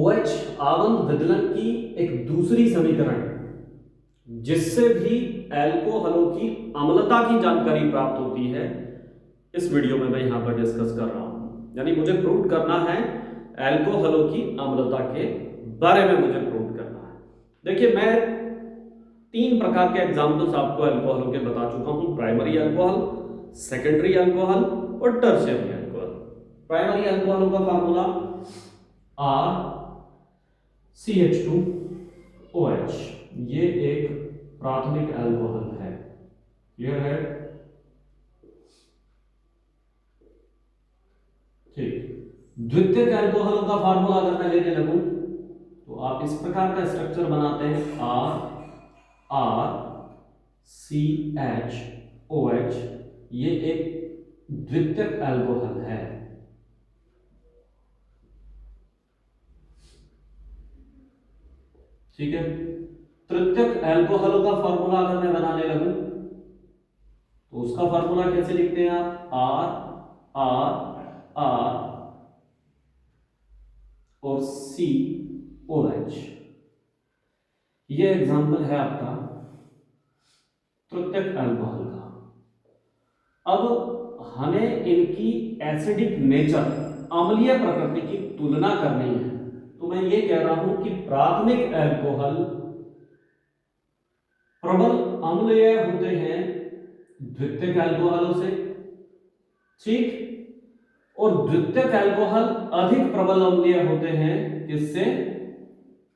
OH आबंध विदलन की एक दूसरी समीकरण जिससे भी एल्कोहलों की अम्लता की जानकारी प्राप्त होती है, इस वीडियो में मैं यहां पर डिस्कस कर रहा हूं। यानी मुझे प्रूव करना है एल्कोहलों की अम्लता के बारे में, मुझे प्रूव करना है। देखिए, मैं 3 प्रकार के एग्जाम्पल्स आपको एल्कोहलों के बता चुका हूं: प्राइमरी अल्कोहल, सेकेंडरी अल्कोहल और टर्शियरी अल्कोहल। प्राइमरी अल्कोहलों का फार्मूला RCH2OH, ये एक प्राथमिक अल्कोहल है। क्लियर है? ठीक। द्वितीयक अल्कोहलों का फार्मूला अगर मैं लेने लगूं तो आप इस प्रकार का स्ट्रक्चर बनाते हैं, RCHOH, ये एक द्वितीयक अल्कोहल है। ठीक है। तृतीयक अल्कोहलों का फार्मूला अगर मैं बनाने लगूं तो उसका फार्मूला कैसे लिखते हैं आप? R और COH। ये एग्जांपल है आपका तृतीयक अल्कोहल का। अब हमें इनकी एसिडिक नेचर, अम्लीय प्रकृति की तुलना करनी है, तो मैं ये कह रहा हूं कि प्राथमिक अल्कोहल प्रबल अम्लीय होते हैं द्वितीयक अल्कोहलों से, ठीक, और द्वितीयक अल्कोहल अधिक प्रबल अम्लीय होते हैं किससे?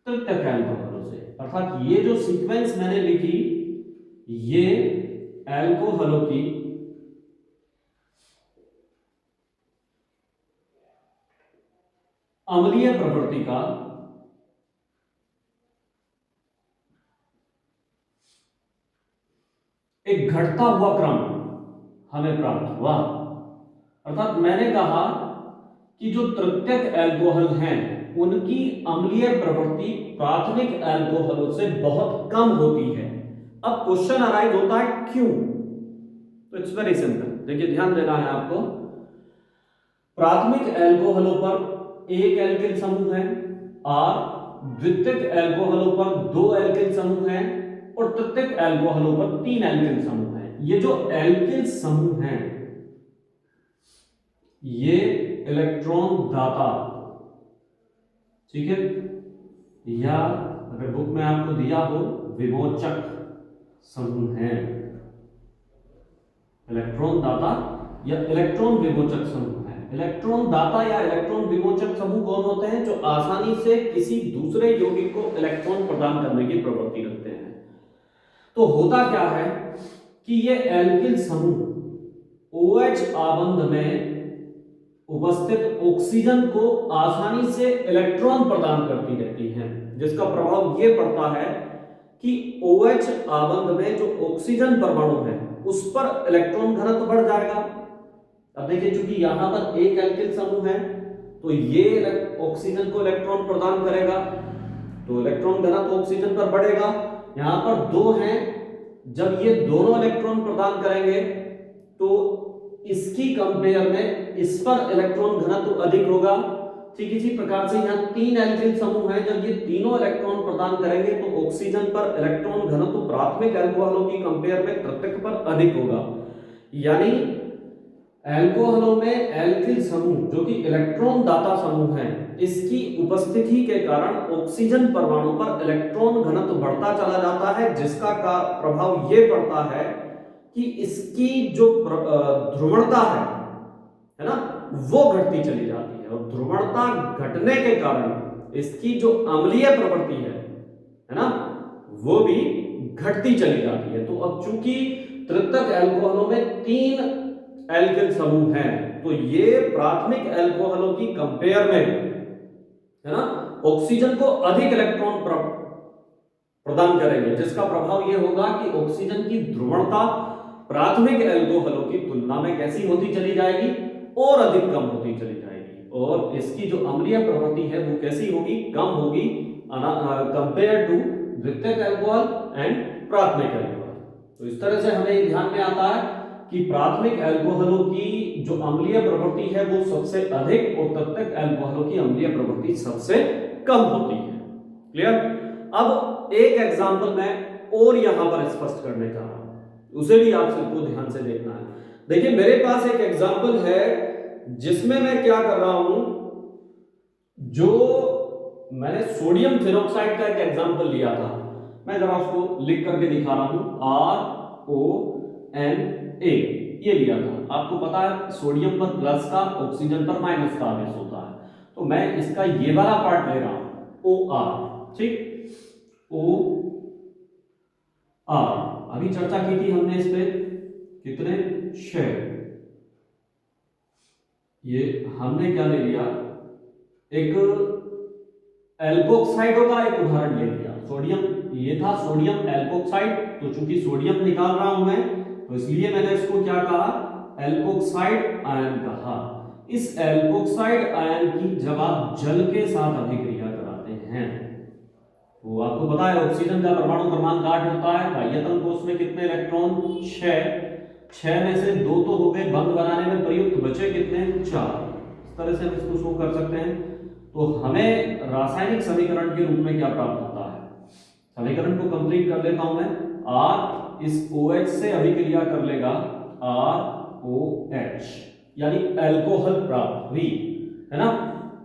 तृतीयक अल्कोहलों से। अर्थात ये जो सीक्वेंस मैंने लिखी, ये अल्कोहलों की अम्लीय प्रकृति का एक घटता हुआ क्रम हमें प्राप्त हुआ। अर्थात मैंने कहा कि जो तृतीयक अल्कोहल हैं उनकी अम्लीय प्रवृत्ति प्राथमिक अल्कोहलों से बहुत कम होती है। अब क्वेश्चन अराइज होता है क्यों? तो इट्स वेरी सिंपल। देखिए, ध्यान देना है आपको। प्राथमिक अल्कोहलों पर एक एल्किल समूह है, और द्वितीयक अल्कोहलों पर 2 एल्किल समूह हैं, और तृतीयक अल्कोहलों पर 3 एल्किल समूह हैं। ये जो एल्किल समूह हैं ये इलेक्ट्रॉन दाता, ठीक है, या अगर बुक में आपको दिया हो विमोचक समूह है। इलेक्ट्रॉन दाता या इलेक्ट्रॉन विमोचक समूह है। इलेक्ट्रॉन दाता या इलेक्ट्रॉन विमोचक समूह कौन होते हैं? जो आसानी से किसी दूसरे यौगिक को इलेक्ट्रॉन प्रदान करने की प्रवृत्ति रखते हैं। तो होता क्या है कि ये एल्किल समूह OH आबंध में उपस्थित ऑक्सीजन को आसानी से इलेक्ट्रॉन प्रदान करती रहती हैं, जिसका प्रभाव यह पड़ता है कि OH आबंध में जो ऑक्सीजन परमाणु है उस पर इलेक्ट्रॉन घनत्व बढ़ जाएगा। अब देखिए, चूंकि यहां पर एक एल्किल समूह है तो ये ऑक्सीजन को इलेक्ट्रॉन प्रदान करेगा, तो इलेक्ट्रॉन घनत्व ऑक्सीजन पर बढ़ेगा। यहां पर 2 हैं, जब ये दोनों इलेक्ट्रॉन प्रदान करेंगे तो इसकी कंपेयर में इस पर इलेक्ट्रॉन घनत्व अधिक होगा। ठीक इसी प्रकार से यहां 3 एल्किल समूह हैं, जब ये तीनों इलेक्ट्रॉन प्रदान करेंगे तो ऑक्सीजन पर इलेक्ट्रॉन घनत्व प्राथमिक अल्कोहलों की कंपेयर में तृतीयक पर अधिक होगा। यानी अल्कोहलों में एल्किल समूह जो कि इलेक्ट्रॉन दाता समूह है, इसकी उपस्थिति के कारण ऑक्सीजन परमाणु पर इलेक्ट्रॉन घनत्व बढ़ता चला जाता है, जिसका प्रभाव यह पड़ता है कि इसकी जो ध्रुवणता है ना, वो घटती चली जाती है, और ध्रुवणता घटने के कारण इसकी जो अम्लीय प्रवृत्ति है ना, वो भी घटती चली जाती है। तो अब चूंकि तृतीयक अल्कोहलों में 3 एल्किल समूह हैं, तो ये प्राथमिक अल्कोहलों की कंपेयर में, है ना, ऑक्सीजन को अधिक इलेक्ट्रॉन प्रदान करेंगे, जिसका प्रभाव यह होगा कि ऑक्सीजन की ध्रुवणता प्राथमिक अल्कोहलों की तुलना में कैसी होती चली जाएगी? और अधिक कम होती चली जाएगी, और इसकी जो अम्लीय प्रवृत्ति है वो कैसी होगी? कम होगी कंपेयर टू द्वितीयक अल्कोहल एंड प्राथमिक अल्कोहल। तो इस तरह से हमें ध्यान में आता है कि प्राथमिक अल्कोहलों की जो अम्लीय प्रवृत्ति है वो सबसे अधिक, और तृतीयक अल्कोहलों की अम्लीय प्रवृत्ति सबसे कम होती है। क्लियर? अब एक एग्जांपल मैं और यहां पर स्पष्ट करने जा रहा हूं, उसे भी आप सबको ध्यान से देखना है। देखिए मेरे पास एक एग्जांपल है जिसमें मैं क्या कर रहा हूं, जो मैंने सोडियम फिनॉक्साइड का एक एग्जांपल लिया था, मैं जरा उसको लिख करके दिखा रहा हूं, RONA ये लिया था। आपको पता है सोडियम पर प्लस का, ऑक्सीजन पर माइनस का आवेश होता है, तो मैं इसका ये वाला पार्ट ले रहा हूं OR। ठीक, OR अभी चर्चा की थी हमने इस पे, कितने 6, ये हमने क्या ले लिया, एक एल्कोक्साइडों का एक उदाहरण ले लिया। सोडियम, ये था सोडियम एल्कोक्साइड, तो चूंकि सोडियम निकाल रहा हूं मैं, तो इसलिए मैंने इसको क्या कहा, एल्कोक्साइड आयन कहा। इस एल्कोक्साइड आयन की जब आप जल के साथ अभिक्रिया कराते हैं, तो आपको पता है ऑक्सीजन का परमाणु क्रमांक 8 होता है, बाह्यतम कोश में कितने इलेक्ट्रॉन, 6 में से 2 तो हो गए बंध बनाने में प्रयुक्त, बचे कितने, 4। इस तरह से हम इसको शो कर सकते हैं। तो हमें रासायनिक समीकरण के रूप में क्या प्राप्त होता है, समीकरण को कंप्लीट कर लेता हूं मैं। R इस OH से अभिक्रिया कर लेगा ROH, यानी अल्कोहल प्राप्त हुई, है ना,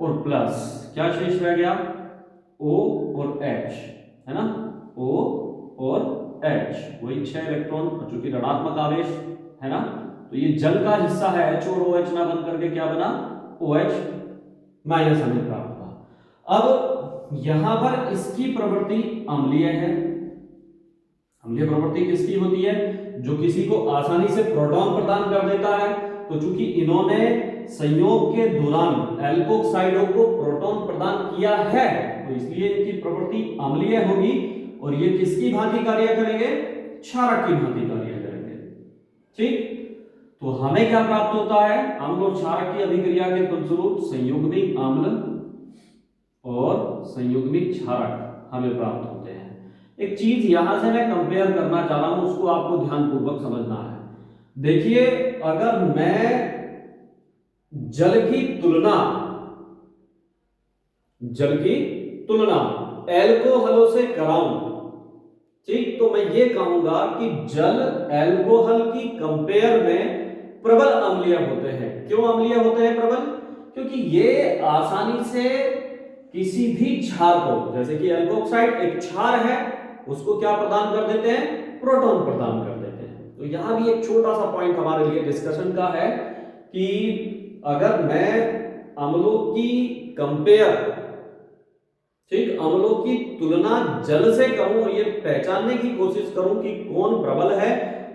और प्लस क्या शेष रह गया, O और H, है ना, O और H, वही 6 इलेक्ट्रॉन, चूंकि ऋणात्मक आवेश है ना, तो ये जल का हिस्सा है, H और OH ना बन करके क्या बना, OH माइनस हमें प्राप्त हुआ। अब यहां पर इसकी प्रवृत्ति अम्लीय है। अम्लीय प्रवृत्ति किसकी होती है, जो किसी को आसानी से प्रोटॉन प्रदान कर देता है। तो चूंकि इन्होंने संयोग के दौरान एल्कोक्साइडों को प्रोटॉन प्रदान किया है, तो इसलिए इनकी प्रवृत्ति अम्लीय होगी, और ये किसकी भांति कार्य करेंगे, क्षारक की भांति कार्य करेंगे। ठीक, तो हमें क्या प्राप्त होता है, अम्ल और क्षारक की अभिक्रिया के फलस्वरूप संयुग्मी अम्ल और संयुग्मी क्षारक हमें प्राप्त होते हैं। एक चीज यहां से मैं कंपेयर करना चाह रहा हूं, उसको आपको ध्यानपूर्वक समझना है। देखिए अगर मैं जल की तुलना एल्कोहलों से कराऊं, ठीक, तो मैं ये कहूंगा कि जल एल्कोहल की कंपेयर में प्रबल अम्लीय होते हैं। क्यों अम्लीय होते हैं प्रबल, क्योंकि ये आसानी से किसी भी क्षार को, जैसे कि एल्कोक्साइड एक क्षार है, उसको क्या प्रदान कर देते हैं, प्रोटॉन प्रदान कर देते हैं। तो यहां भी एक छोटा सा पॉइंट हमारे लिए डिस्कशन का है कि अगर मैं अम्लों की कंपेयर, ठीक, अम्लों की तुलना जल से करूं और ये पहचानने की कोशिश करूं कि कौन प्रबल है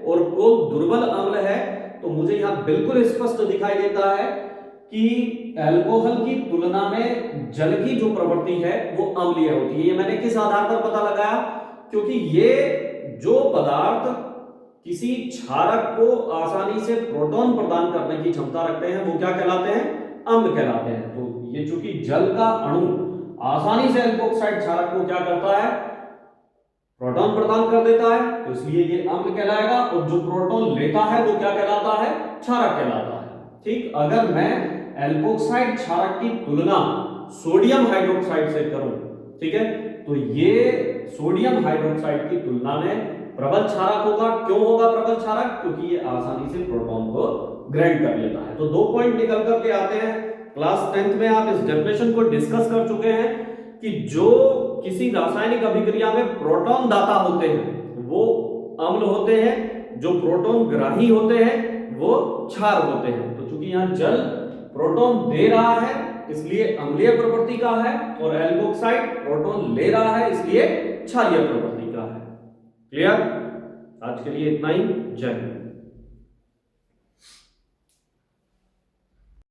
और कौन दुर्बल अम्ल है, तो मुझे यहां बिल्कुल स्पष्ट दिखाई देता है कि अल्कोहल की तुलना में जल की जो प्रवृत्ति है वो अम्लीय होती है। ये मैंने किस आधार पर पता लगाया, क्योंकि ये जो पदार्थ किसी क्षारक को आसानी से प्रोटॉन प्रदान करने की क्षमता रखते हैं वो क्या कहलाते हैं, अम्ल कहलाते हैं। तो ये चूंकि जल का अणु आसानी से एल्कोक्साइड क्षारक को क्या करता है, प्रोटॉन प्रदान कर देता है, तो इसलिए ये अम्ल कहलाएगा, और जो प्रोटॉन लेता है वो क्या कहलाता है, क्षारक कहलाता है। ठीक, अगर मैं एल्कोक्साइड क्षारक की तुलना सोडियम हाइड्रोक्साइड से करूं, ठीक है, तो ये सोडियम हाइड्रोक्साइड की तुलना में प्रबल क्षारक होगा। क्यों होगा प्रबल क्षारक, क्योंकि ये आसानी से प्रोटॉन को ग्रहण कर लेता है। तो 2 पॉइंट निकल करके आते हैं। क्लास 10th में आप इस डेफिनेशन को डिस्कस कर चुके हैं कि जो किसी रासायनिक अभिक्रिया में प्रोटॉन दाता होते हैं वो अम्ल होते हैं, जो प्रोटॉन ग्राही होते हैं वो क्षार होते हैं। तो चूंकि यहां जल प्रोटॉन दे रहा है इसलिए अम्लीय प्रवृत्ति का है, और एल्कोक्साइड प्रोटॉन ले रहा है इसलिए क्षारीय प्रवृत्ति का है। क्लियर? आज के लिए इतना ही। जय हिंद।